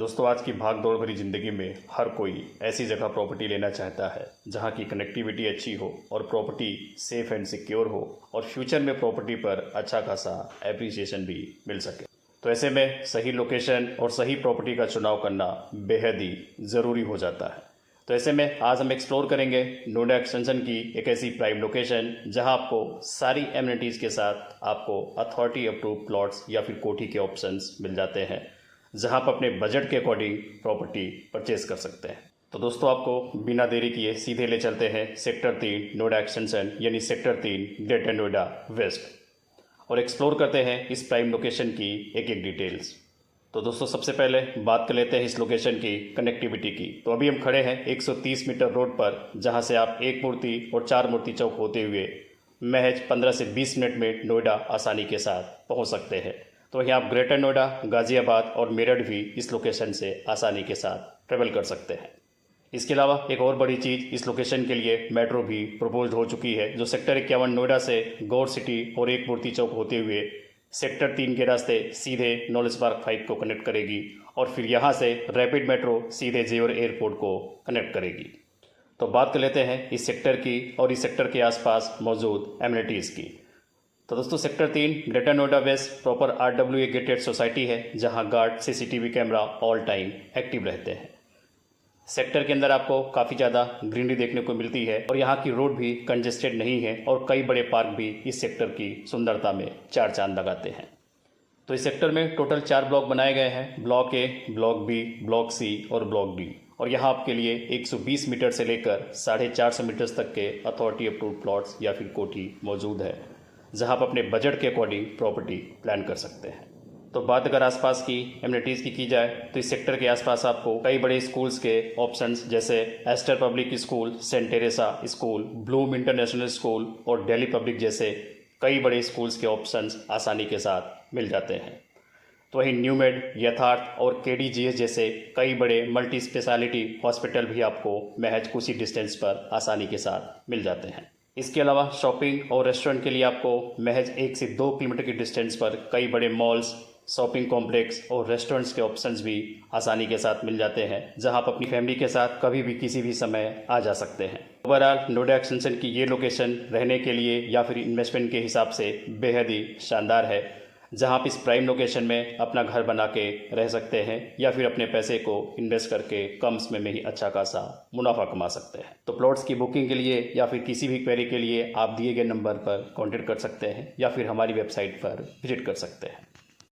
दोस्तों आज की भाग दौड़ भरी ज़िंदगी में हर कोई ऐसी जगह प्रॉपर्टी लेना चाहता है जहां की कनेक्टिविटी अच्छी हो और प्रॉपर्टी सेफ एंड सिक्योर हो और फ्यूचर में प्रॉपर्टी पर अच्छा खासा एप्रिसिएशन भी मिल सके। तो ऐसे में सही लोकेशन और सही प्रॉपर्टी का चुनाव करना बेहद ही ज़रूरी हो जाता है। तो ऐसे में आज हम एक्सप्लोर करेंगे नोएडा एक्सटेंशन की एक ऐसी प्राइम लोकेशन जहां आपको सारी एमिनिटीज़ के साथ आपको अथॉरिटी अप्रूव प्लॉट्स या फिर कोठी के ऑप्शंस मिल जाते हैं, जहां आप अपने बजट के अकॉर्डिंग प्रॉपर्टी परचेज कर सकते हैं। तो दोस्तों आपको बिना देरी किए सीधे ले चलते हैं सेक्टर 3 नोएडा एक्सटेंशन यानी सेक्टर 3 ग्रेटर नोएडा वेस्ट और एक्सप्लोर करते हैं इस प्राइम लोकेशन की एक एक डिटेल्स। तो दोस्तों सबसे पहले बात कर लेते हैं इस लोकेशन की कनेक्टिविटी की। तो अभी हम खड़े हैं 130 मीटर रोड पर, जहां से आप एक मूर्ति और 4 मूर्ति चौक होते हुए महज 15 से 20 मिनट में नोएडा आसानी के साथ पहुंच सकते हैं। तो वहीं आप ग्रेटर नोएडा, गाज़ियाबाद और मेरठ भी इस लोकेशन से आसानी के साथ ट्रेवल कर सकते हैं। इसके अलावा एक और बड़ी चीज़, इस लोकेशन के लिए मेट्रो भी प्रपोज्ड हो चुकी है, जो सेक्टर 51 नोएडा से गौर सिटी और एक मूर्ति चौक होते हुए सेक्टर 3 के रास्ते सीधे नॉलेज पार्क 5 को कनेक्ट करेगी और फिर यहाँ से रैपिड मेट्रो सीधे जेवर एयरपोर्ट को कनेक्ट करेगी। तो बात कर लेते हैं इस सेक्टर की और इस सेक्टर के आसपास मौजूद एमिनिटीज़ की। तो दोस्तों sector 3 Greater Noida west proper RWA gated society है, जहां guard CCTV camera all time active रहते हैं। सेक्टर के अंदर आपको काफ़ी ज़्यादा ग्रीनरी देखने को मिलती है और यहाँ की रोड भी कंजेस्टेड नहीं है और कई बड़े पार्क भी इस सेक्टर की सुंदरता में चार चांद लगाते हैं। तो इस सेक्टर में टोटल 4 ब्लॉक बनाए गए हैं, block A, block B, block C और ब्लॉक D। और यहाँ आपके लिए 120 मीटर से लेकर 450 मीटर्स तक के अथॉरिटी अप्रूव्ड प्लॉट्स या फिर कोठी मौजूद है, जहां आप अपने बजट के अकॉर्डिंग प्रॉपर्टी प्लान कर सकते हैं। तो बात अगर आसपास की एमिनिटीज़ की जाए तो इस सेक्टर के आसपास आपको कई बड़े स्कूल्स के ऑप्शंस जैसे Aster Public School, Saint Teresa School, Bloom International School और दिल्ली पब्लिक जैसे कई बड़े स्कूल्स के ऑप्शंस आसानी के साथ मिल जाते हैं। तो वहीं न्यूमेड, यथार्थ और KDGS जैसे कई बड़े मल्टी स्पेशलिटी हॉस्पिटल भी आपको महज कुछ ही डिस्टेंस पर आसानी के साथ मिल जाते हैं। इसके अलावा शॉपिंग और रेस्टोरेंट के लिए आपको महज 1 से 2 किलोमीटर की डिस्टेंस पर कई बड़े मॉल्स, शॉपिंग कॉम्प्लेक्स और रेस्टोरेंट्स के ऑप्शंस भी आसानी के साथ मिल जाते हैं, जहां आप अपनी फैमिली के साथ कभी भी किसी भी समय आ जा सकते हैं। ओवरऑल नोएडा एक्सटेंशन की ये लोकेशन रहने के लिए या फिर इन्वेस्टमेंट के हिसाब से बेहद ही शानदार है, जहां आप इस प्राइम लोकेशन में अपना घर बना के रह सकते हैं या फिर अपने पैसे को इन्वेस्ट करके कम समय में ही अच्छा खासा मुनाफा कमा सकते हैं। तो प्लॉट्स की बुकिंग के लिए या फिर किसी भी क्वेरी के लिए आप दिए गए नंबर पर कॉन्टेक्ट कर सकते हैं या फिर हमारी वेबसाइट पर विजिट कर सकते हैं।